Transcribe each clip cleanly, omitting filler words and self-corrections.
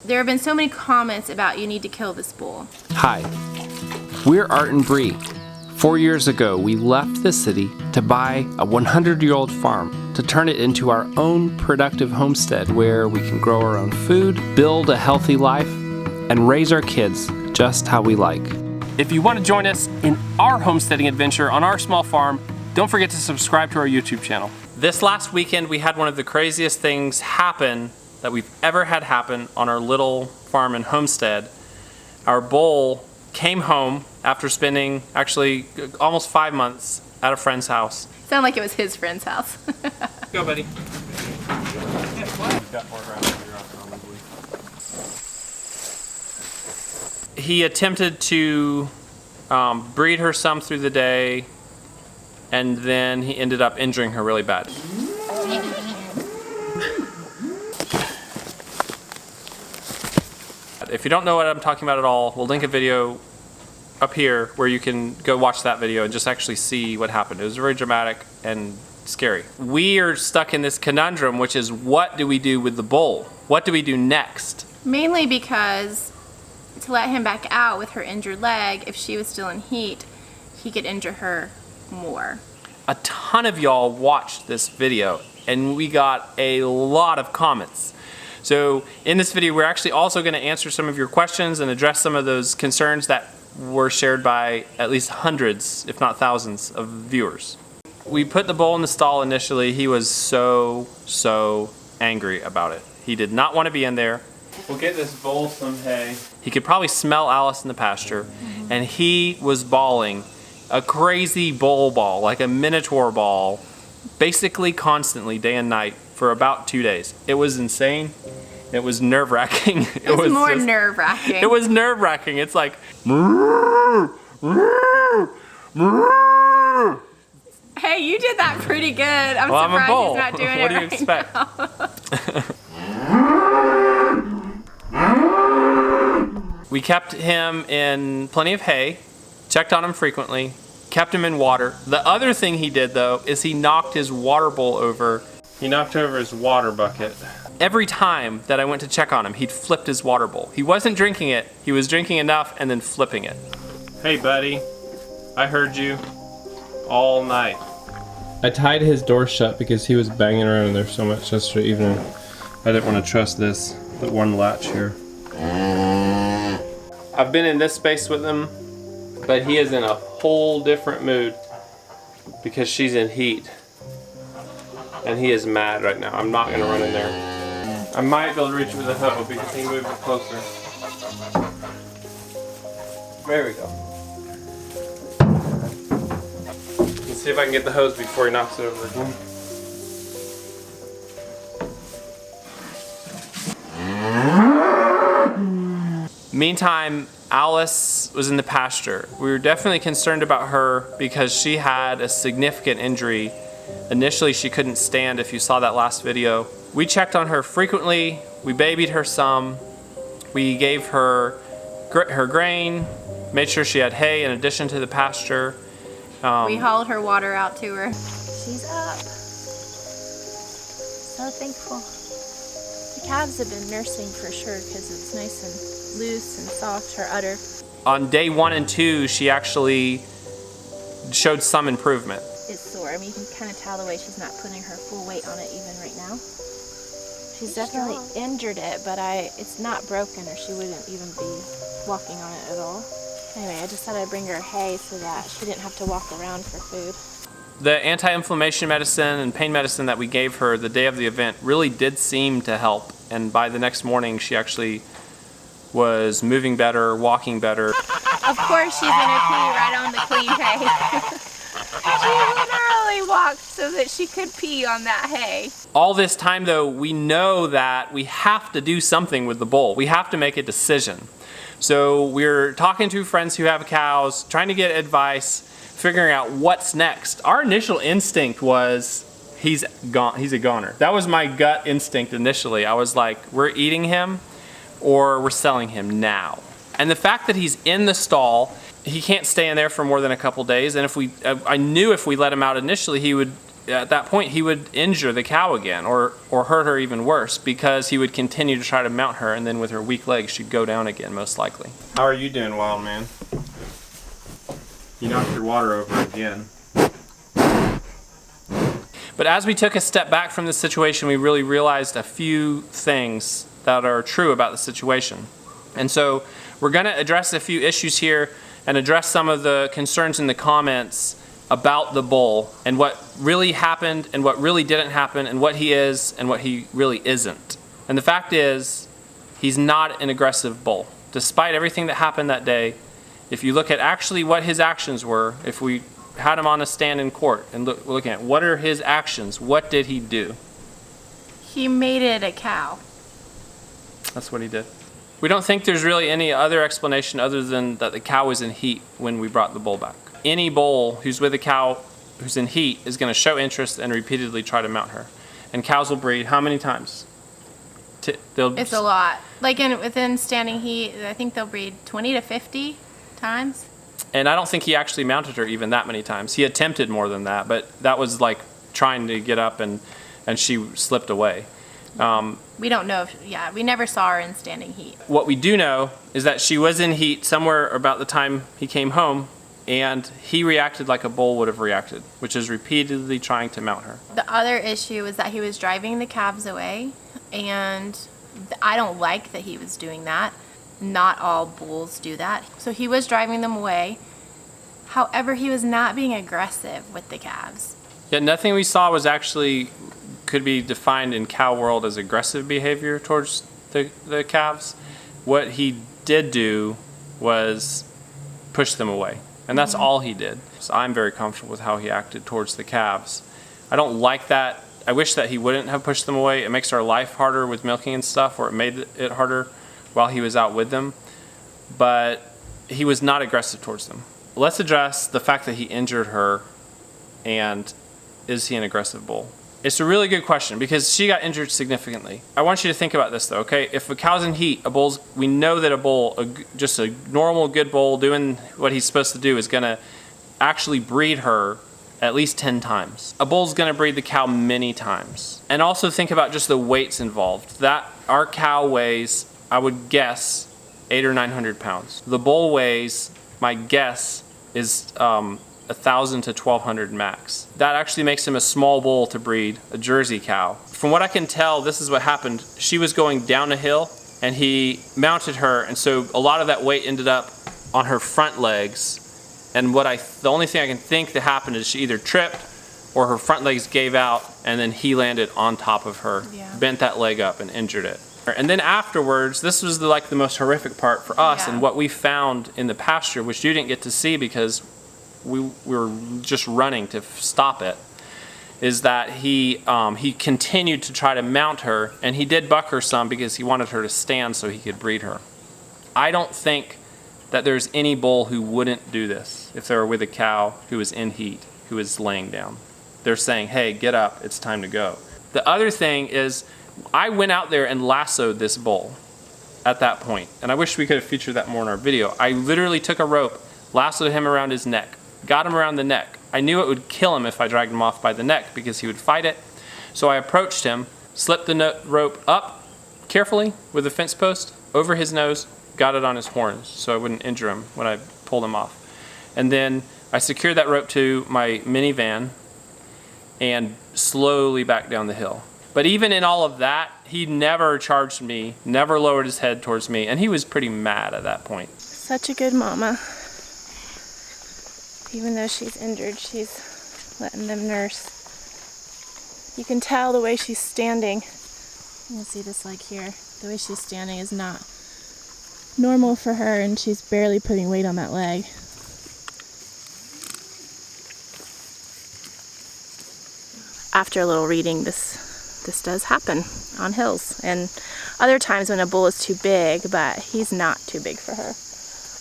There have been so many comments about you need to kill this bull. Hi, we're Art and Bree. 4 years ago, we left the city to buy a 100-year-old farm to turn it into our own productive homestead where we can grow our own food, build a healthy life, and raise our kids just how we like. If you want to join us in our homesteading adventure on our small farm, don't forget to subscribe to our YouTube channel. This last weekend, we had one of the craziest things happen that we've ever had happen on our little farm and homestead. Our bull came home after spending actually almost 5 months at a friend's house. Sounded like it was his friend's house. Go, buddy. He attempted to breed her some through the day, and then he ended up injuring her really bad. If you don't know what I'm talking about at all, we'll link a video up here where you can go watch that video and just actually see what happened. It was very dramatic and scary. We are stuck in this conundrum, which is what do we do with the bull? What do we do next? Mainly because to let him back out with her injured leg, if she was still in heat, he could injure her more. A ton of y'all watched this video and we got a lot of comments. So in this video, we're actually also going to answer some of your questions and address some of those concerns that were shared by at least hundreds, if not thousands, of viewers. We put the bull in the stall initially. He was so angry about it. He did not want to be in there. We'll get this bull some hay. He could probably smell Alice in the pasture, and he was bawling a crazy bull bawl, like a minotaur bawl, basically constantly, day and night, for about 2 days. It was insane. It was nerve-wracking. It was more nerve-wracking. It was nerve-wracking. It's like, hey, you did that pretty good. I'm well, surprised I'm a bull. He's not doing What it do you expect? We kept him in plenty of hay, checked on him frequently, kept him in water. The other thing he did, though, is he knocked his water bowl over. He knocked over his water bucket. Every time that I went to check on him, he'd flipped his water bowl. He wasn't drinking it. He was drinking enough and then flipping it. Hey, buddy. I heard you all night. I tied his door shut because he was banging around in there so much yesterday evening. I didn't want to trust the one latch here. I've been in this space with him, but he is in a whole different mood because she's in heat. And he is mad right now. I'm not going to run in there. I might be able to reach with a hoe because he moved closer. There we go. Let's see if I can get the hose before he knocks it over again. Meantime, Alice was in the pasture. We were definitely concerned about her because she had a significant injury. Initially, she couldn't stand, if you saw that last video. We checked on her frequently. We babied her some. We gave her grain, made sure she had hay in addition to the pasture. We hauled her water out to her. She's up. So thankful. The calves have been nursing for sure because it's nice and loose and soft, her udder. On day 1 and 2, she actually showed some improvement. It's sore. I mean, you can kind of tell the way she's not putting her full weight on it even right now. She's definitely injured it, but it's not broken or she wouldn't even be walking on it at all. Anyway, I just thought I'd bring her hay so that she didn't have to walk around for food. The anti-inflammation medicine and pain medicine that we gave her the day of the event really did seem to help. And by the next morning, she actually was moving better, walking better. Of course, she's gonna pee right on the clean hay. She literally walked so that she could pee on that hay. All this time, though, we know that we have to do something with the bull. We have to make a decision. So we're talking to friends who have cows, trying to get advice, figuring out what's next. Our initial instinct was, he's gone. He's a goner. That was my gut instinct initially. I was like, we're eating him or we're selling him now. And the fact that he's in the stall, he can't stay in there for more than a couple days. And I knew if we let him out initially, he would at that point he would injure the cow again or hurt her even worse, because he would continue to try to mount her, and then with her weak legs she'd go down again most likely. How are you doing, wild man? You knocked your water over again. But as we took a step back from the situation, we really realized a few things that are true about the situation. And so we're going to address a few issues here and address some of the concerns in the comments about the bull and what really happened and what really didn't happen and what he is and what he really isn't. And the fact is, he's not an aggressive bull. Despite everything that happened that day, if you look at actually what his actions were, if we had him on a stand in court and looking at what are his actions, what did he do? He mated a cow. That's what he did. We don't think there's really any other explanation other than that the cow was in heat when we brought the bull back. Any bull who's with a cow who's in heat is going to show interest and repeatedly try to mount her. And cows will breed how many times? It's a lot. Like within standing heat, I think they'll breed 20 to 50 times. And I don't think he actually mounted her even that many times. He attempted more than that, but that was like trying to get up and she slipped away. We don't know we never saw her in standing heat. What we do know is that she was in heat somewhere about the time he came home, and he reacted like a bull would have reacted, which is repeatedly trying to mount her. The other issue is that he was driving the calves away, and I don't like that he was doing that. Not all bulls do that. So he was driving them away. However, he was not being aggressive with the calves. Yeah, nothing we saw was actually could be defined in cow world as aggressive behavior towards the calves. What he did do was push them away, and that's all he did. So I'm very comfortable with how he acted towards the calves. I don't like that. I wish that he wouldn't have pushed them away. It makes our life harder with milking and stuff, or it made it harder while he was out with them. But he was not aggressive towards them. Let's address the fact that he injured her, and is he an aggressive bull? It's a really good question because she got injured significantly. I want you to think about this though, okay? If a cow's in heat, we know that a bull, just a normal good bull doing what he's supposed to do, is gonna actually breed her at least 10 times. A bull's gonna breed the cow many times. And also think about just the weights involved. Our cow weighs, I would guess, 800 or 900 pounds. The bull weighs, my guess, is 1,000 to 1,200 max. That actually makes him a small bull to breed a Jersey cow. From what I can tell, this is what happened. She was going down a hill and he mounted her, and so a lot of that weight ended up on her front legs. And the only thing I can think that happened is she either tripped or her front legs gave out, and then he landed on top of her, bent that leg up and injured it. And then afterwards, this was the most horrific part for us, and what we found in the pasture, which you didn't get to see because we were just running to stop it, is that he continued to try to mount her, and he did buck her some because he wanted her to stand so he could breed her. I don't think that there's any bull who wouldn't do this if they were with a cow who was in heat, who was laying down. They're saying, hey, get up, it's time to go. The other thing is, I went out there and lassoed this bull at that point, and I wish we could have featured that more in our video. I literally took a rope, lassoed him around his neck, got him around the neck. I knew it would kill him if I dragged him off by the neck because he would fight it. So I approached him, slipped the rope up carefully with a fence post over his nose, got it on his horns so I wouldn't injure him when I pulled him off. And then I secured that rope to my minivan and slowly backed down the hill. But even in all of that, he never charged me, never lowered his head towards me, and he was pretty mad at that point. Such a good mama. Even though she's injured, she's letting them nurse. You can tell the way she's standing. You can see this leg here. The way she's standing is not normal for her, and she's barely putting weight on that leg. After a little reading, this does happen on hills, and other times when a bull is too big, but he's not too big for her.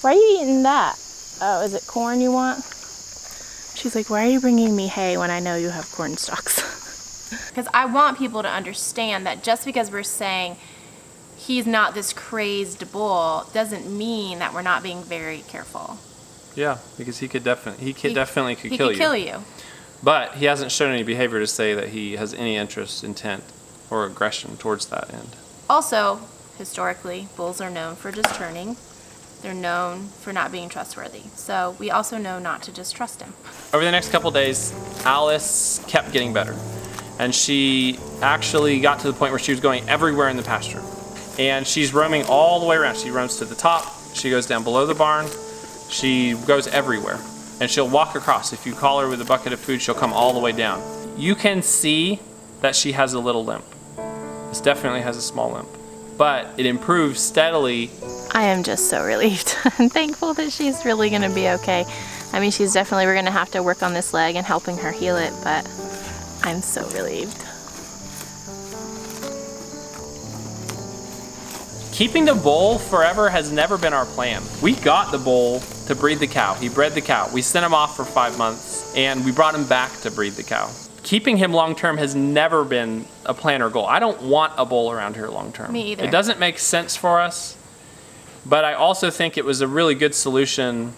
Why are you eating that? Oh, is it corn you want? She's like, why are you bringing me hay when I know you have corn stalks? Because I want people to understand that just because we're saying he's not this crazed bull doesn't mean that we're not being very careful. Yeah, because he definitely could kill you. He could kill you. But he hasn't shown any behavior to say that he has any interest, intent, or aggression towards that end. Also, historically, bulls are known for just turning. They're known for not being trustworthy. So we also know not to just trust him. Over the next couple days, Alice kept getting better. And she actually got to the point where she was going everywhere in the pasture. And she's roaming all the way around. She roams to the top, she goes down below the barn, she goes everywhere. And she'll walk across. If you call her with a bucket of food, she'll come all the way down. You can see that she has a little limp. This definitely has a small limp. But it improves steadily. I am just so relieved and thankful that she's really going to be okay. I mean, we're going to have to work on this leg and helping her heal it, but I'm so relieved. Keeping the bull forever has never been our plan. We got the bull to breed the cow. He bred the cow. We sent him off for 5 months and we brought him back to breed the cow. Keeping him long term has never been a plan or goal. I don't want a bull around here long term. Me either. It doesn't make sense for us, but I also think it was a really good solution,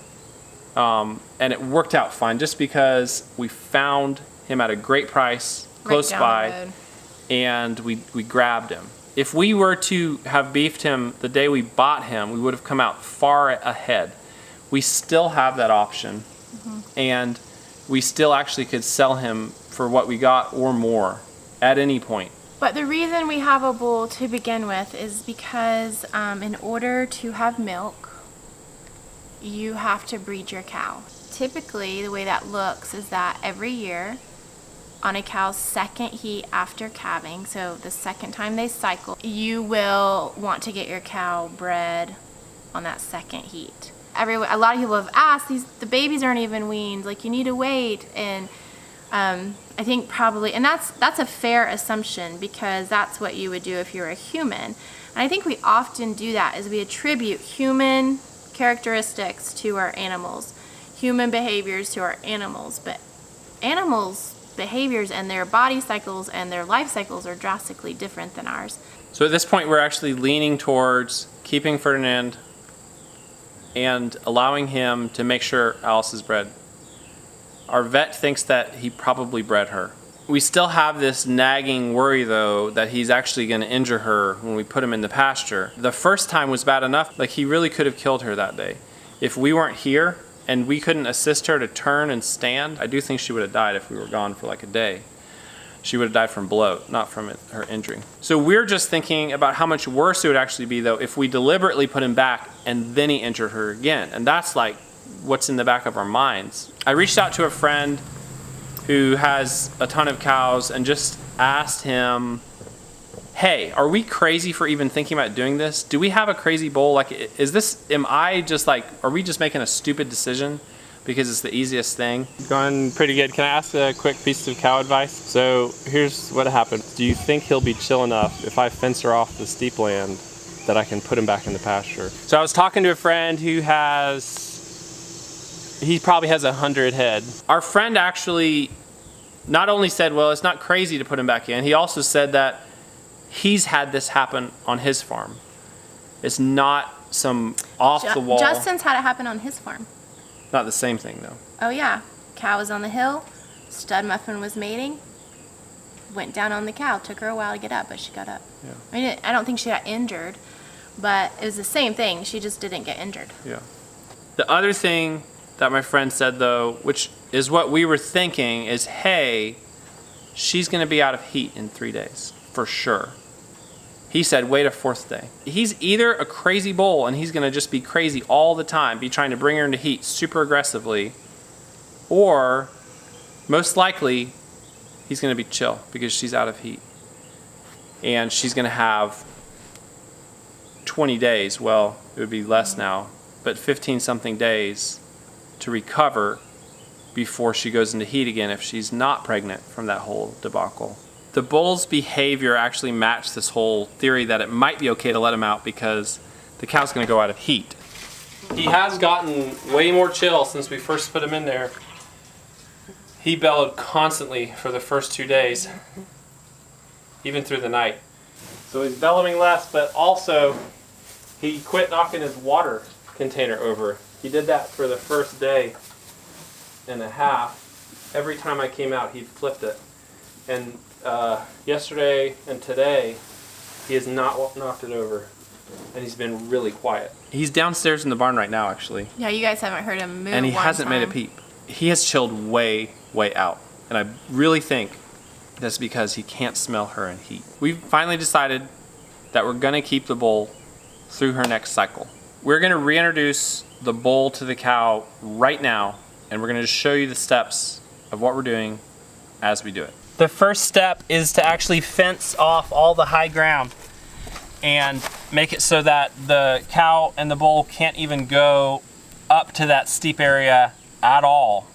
and it worked out fine just because we found him at a great price close by and we grabbed him. If we were to have beefed him the day we bought him, we would have come out far ahead. We still have that option, and we still actually could sell him for what we got or more at any point. But the reason we have a bull to begin with is because in order to have milk, you have to breed your cow. Typically, the way that looks is that every year, on a cow's second heat after calving, so the second time they cycle, you will want to get your cow bred on that second heat. A lot of people have asked, the babies aren't even weaned, like you need to wait, and I think probably, and that's a fair assumption because that's what you would do if you're a human. And I think we often do that is we attribute human characteristics to our animals, human behaviors to our animals, but animals' behaviors and their body cycles and their life cycles are drastically different than ours. So at this point, we're actually leaning towards keeping Ferdinand and allowing him to make sure Alice is bred. Our vet thinks that he probably bred her. We still have this nagging worry, though, that he's actually going to injure her when we put him in the pasture. The first time was bad enough, like he really could have killed her that day. If we weren't here and we couldn't assist her to turn and stand, I do think she would have died if we were gone for like a day. She would have died from bloat, not from her injury. So we're just thinking about how much worse it would actually be, though, if we deliberately put him back and then he injured her again. And that's like what's in the back of our minds. I reached out to a friend who has a ton of cows and just asked him, hey, are we crazy for even thinking about doing this? Do we have a crazy bull? Like, are we just making a stupid decision because it's the easiest thing? Going pretty good. Can I ask a quick piece of cow advice? So here's what happened. Do you think he'll be chill enough if I fence her off the steep land that I can put him back in the pasture? So I was talking to a friend who he probably has 100 head. Our friend actually not only said, well, it's not crazy to put him back in, he also said that he's had this happen on his farm. It's not some off-the-wall... Justin's had it happen on his farm. Not the same thing, though. Oh, yeah. Cow was on the hill, stud muffin was mating, went down on the cow. Took her a while to get up, but she got up. Yeah. I mean, I don't think she got injured, but it was the same thing. She just didn't get injured. Yeah. The other thing that my friend said, though, which is what we were thinking, is, hey, she's going to be out of heat in 3 days, for sure. He said, wait a 4th day. He's either a crazy bull and he's going to just be crazy all the time, be trying to bring her into heat super aggressively, or most likely he's going to be chill because she's out of heat. And she's going to have 20 days, well, it would be less now, but 15-something days to recover before she goes into heat again if she's not pregnant from that whole debacle. The bull's behavior actually matched this whole theory that it might be okay to let him out because the cow's going to go out of heat. He has gotten way more chill since we first put him in there. He bellowed constantly for the first 2 days, even through the night. So he's bellowing less, but also he quit knocking his water container over. He did that for the first day and a half. every time I came out, he flipped it. And yesterday and today, he has not knocked it over. And he's been really quiet. He's downstairs in the barn right now, actually. Yeah, you guys haven't heard him move. And he hasn't made a peep. He has chilled way, way out. And I really think that's because he can't smell her in heat. We've finally decided that we're gonna keep the bull through her next cycle. We're gonna reintroduce the bull to the cow right now, and we're gonna just show you the steps of what we're doing as we do it. The first step is to actually fence off all the high ground and make it so that the cow and the bull can't even go up to that steep area at all.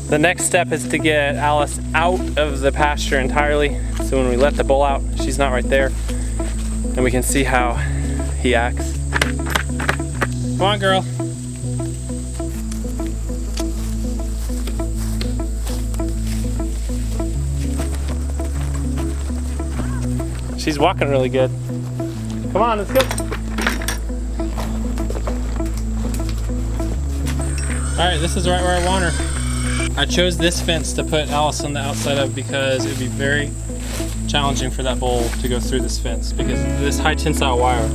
The next step is to get Alice out of the pasture entirely. So when we let the bull out, she's not right there. And we can see how he acts. Come on, girl. She's walking really good. Come on, let's go. All right, this is right where I want her. I chose this fence to put Alice on the outside of because it would be very challenging for that bull to go through this fence because this high tensile wire,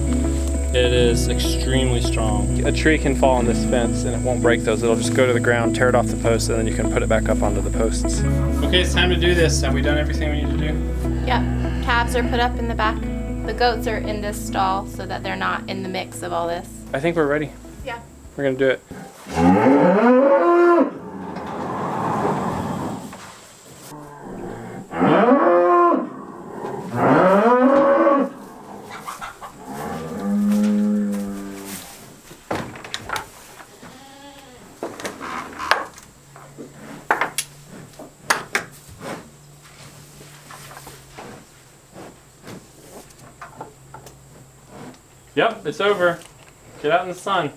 it is extremely strong. A tree can fall on this fence and it won't break those. It'll just go to the ground, tear it off the post, and then you can put it back up onto the posts. Okay, it's time to do this. Have we done everything we need to do? Yep, calves are put up in the back. The goats are in this stall so that they're not in the mix of all this. I think we're ready. Yeah. We're gonna do it. Yep, it's over. Get out in the sun.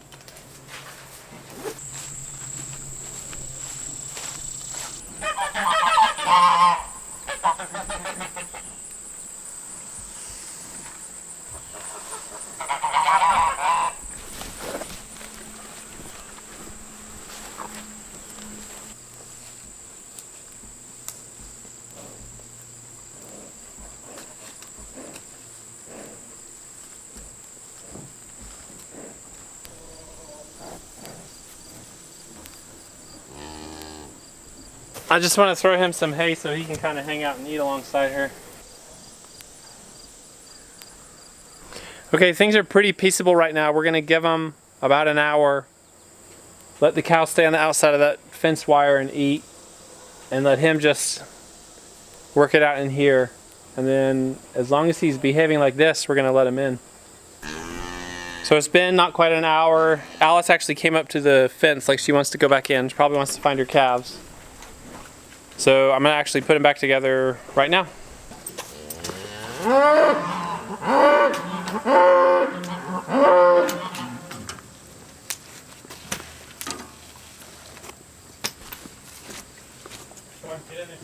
I just want to throw him some hay so he can kind of hang out and eat alongside her. Okay, things are pretty peaceable right now. We're going to give them about an hour. Let the cow stay on the outside of that fence wire and eat. And let him just work it out in here. And then as long as he's behaving like this, we're going to let him in. So it's been not quite an hour. Alice actually came up to the fence like she wants to go back in. She probably wants to find her calves. So I'm going to actually put them back together right now. Come on, get in there.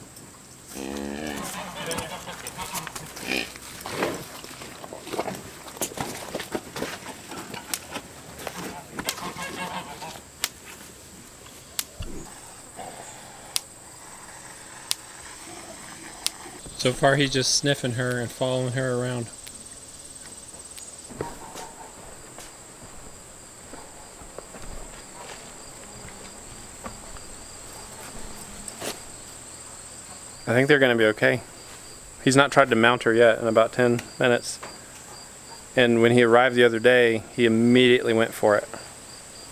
So far he's just sniffing her and following her around. I think they're going to be okay. He's not tried to mount her yet in about 10 minutes. And when he arrived the other day, he immediately went for it.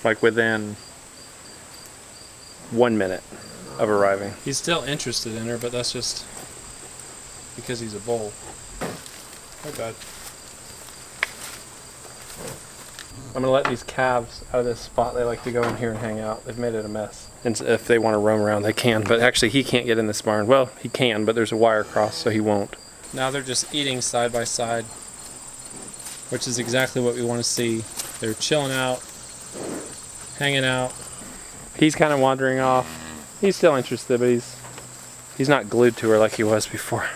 Like within 1 minute of arriving. He's still interested in her, but that's just because he's a bull. Oh God. I'm gonna let these calves out of this spot. They like to go in here and hang out. They've made it a mess. And if they want to roam around, they can. But actually, he can't get in this barn. Well, he can, but there's a wire cross, so he won't. Now they're just eating side by side, which is exactly what we want to see. They're chilling out, hanging out. He's kind of wandering off. He's still interested, but he's not glued to her like he was before.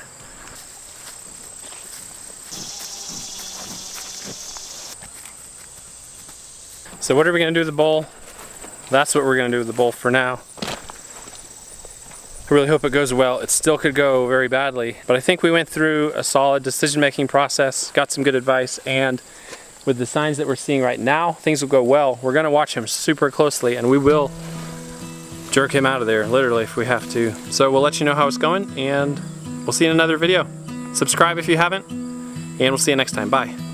So what are we gonna do with the bowl? That's what we're gonna do with the bowl for now. I really hope it goes well. It still could go very badly, but I think we went through a solid decision-making process, got some good advice, and with the signs that we're seeing right now, things will go well. We're gonna watch him super closely, and we will jerk him out of there, literally, if we have to. So we'll let you know how it's going, and we'll see you in another video. Subscribe if you haven't, and we'll see you next time. Bye.